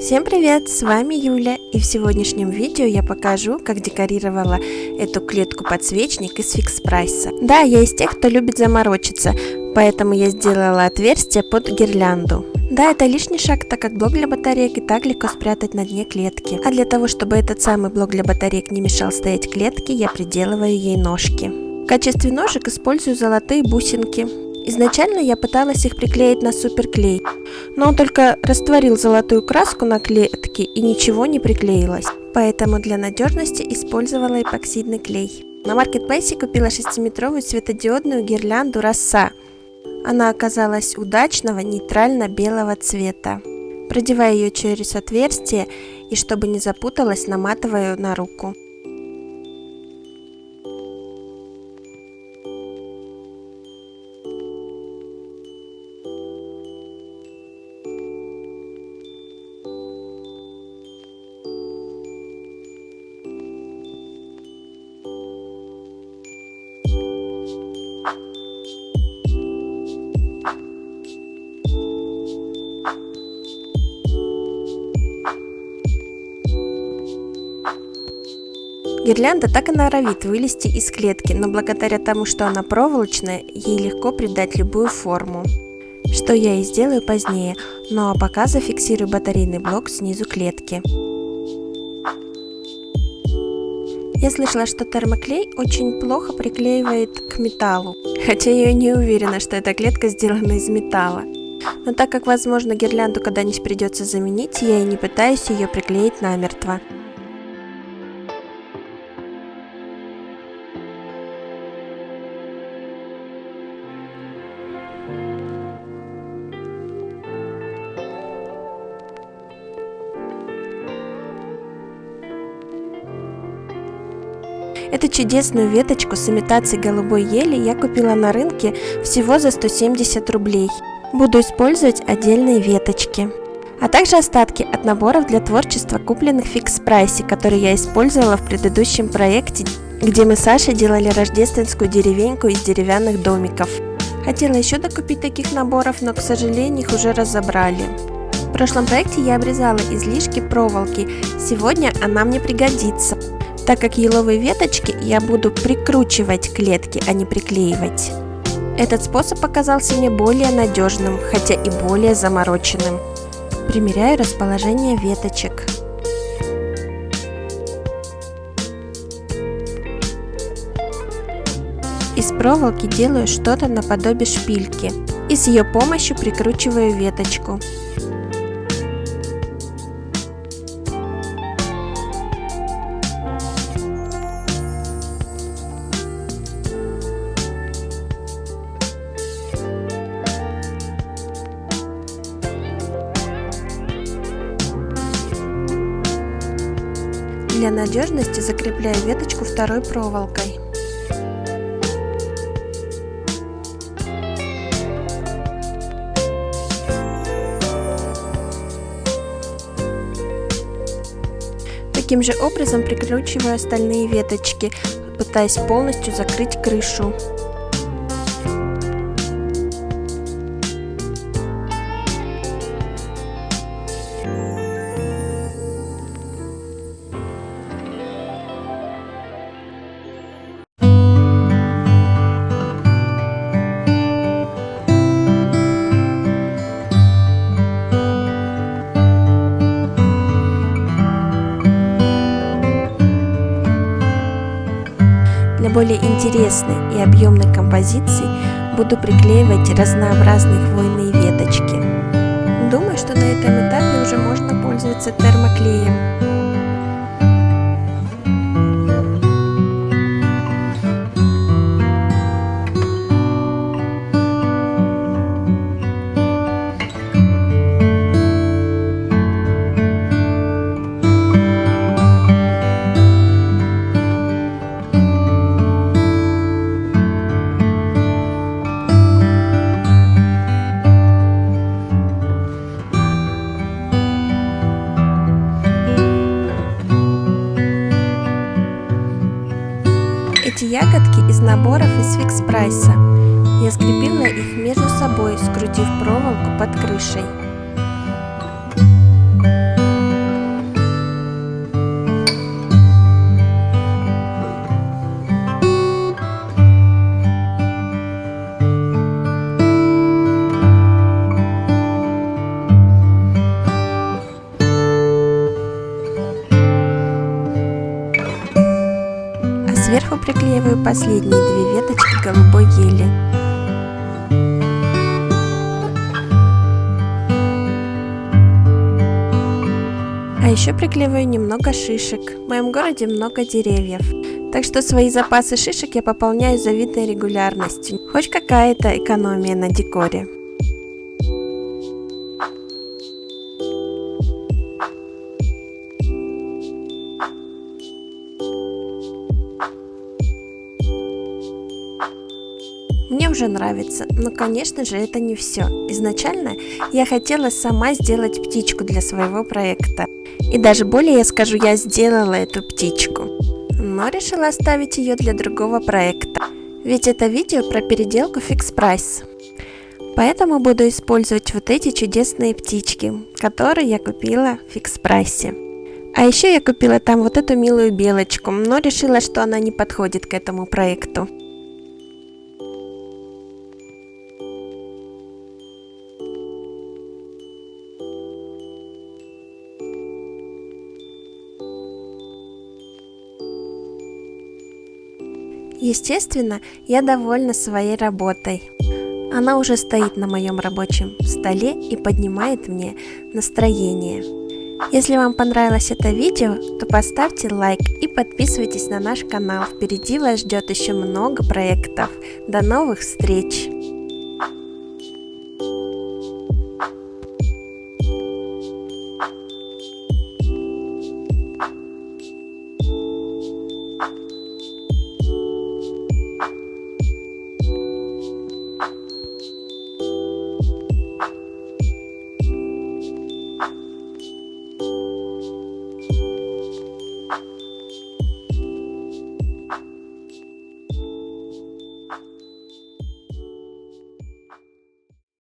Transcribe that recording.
Всем привет, с вами Юля, и в сегодняшнем видео я покажу, как декорировала эту клетку-подсвечник из фикс прайса. Да, я из тех, кто любит заморочиться, поэтому я сделала отверстие под гирлянду. Да, это лишний шаг, так как блок для батареек и так легко спрятать на дне клетки. А для того, чтобы этот самый блок для батареек не мешал стоять клетке, я приделываю ей ножки. В качестве ножек использую золотые бусинки. Изначально я пыталась их приклеить на суперклей, но он только растворил золотую краску на клетке и ничего не приклеилось. Поэтому для надежности использовала эпоксидный клей. На маркетплейсе купила 6-метровую светодиодную гирлянду «Роса». Она оказалась удачного нейтрально-белого цвета. Продеваю ее через отверстие и, чтобы не запуталась, наматываю на руку. Гирлянда так и норовит вылезти из клетки, но благодаря тому, что она проволочная, ей легко придать любую форму. Что я и сделаю позднее, ну а пока зафиксирую батарейный блок снизу клетки. Я слышала, что термоклей очень плохо приклеивает к металлу, хотя я не уверена, что эта клетка сделана из металла. Но так как, возможно, гирлянду когда-нибудь придется заменить, я и не пытаюсь ее приклеить намертво. Эту чудесную веточку с имитацией голубой ели я купила на рынке всего за 170 рублей. Буду использовать отдельные веточки. А также остатки от наборов для творчества, купленных в фикс прайсе, которые я использовала в предыдущем проекте, где мы с Сашей делали рождественскую деревеньку из деревянных домиков. Хотела еще докупить таких наборов, но, к сожалению, их уже разобрали. В прошлом проекте я обрезала излишки проволоки, сегодня она мне пригодится, так как еловые веточки я буду прикручивать к клетке, а не приклеивать. Этот способ оказался мне более надежным, хотя и более замороченным. Примеряю расположение веточек. Из проволоки делаю что-то наподобие шпильки и с ее помощью прикручиваю веточку. Для надежности закрепляю веточку второй проволокой. Таким же образом прикручиваю остальные веточки, пытаясь полностью закрыть крышу. Для более интересной и объемной композиции буду приклеивать разнообразные хвойные веточки. Думаю, что на этом этапе уже можно пользоваться термоклеем. Эти ягодки из наборов из фикс прайса. Я скрепила их между собой, скрутив проволоку под крышей. сверху приклеиваю последние 2 веточки голубой ели. А еще приклеиваю немного шишек. В моем городе много деревьев. Так что свои запасы шишек я пополняю с завидной регулярностью. Хоть какая-то экономия на декоре. Мне уже нравится, но, конечно же, это не все. Изначально я хотела сама сделать птичку для своего проекта. И даже более я скажу, я сделала эту птичку. Но решила оставить ее для другого проекта. Ведь это видео про переделку Fix Price. Поэтому буду использовать вот эти чудесные птички, которые я купила в Fix Price. А еще я купила там вот эту милую белочку, но решила, что она не подходит к этому проекту. Естественно, я довольна своей работой. Она уже стоит на моем рабочем столе и поднимает мне настроение. Если вам понравилось это видео, то поставьте лайк и подписывайтесь на наш канал. Впереди вас ждет еще много проектов. До новых встреч!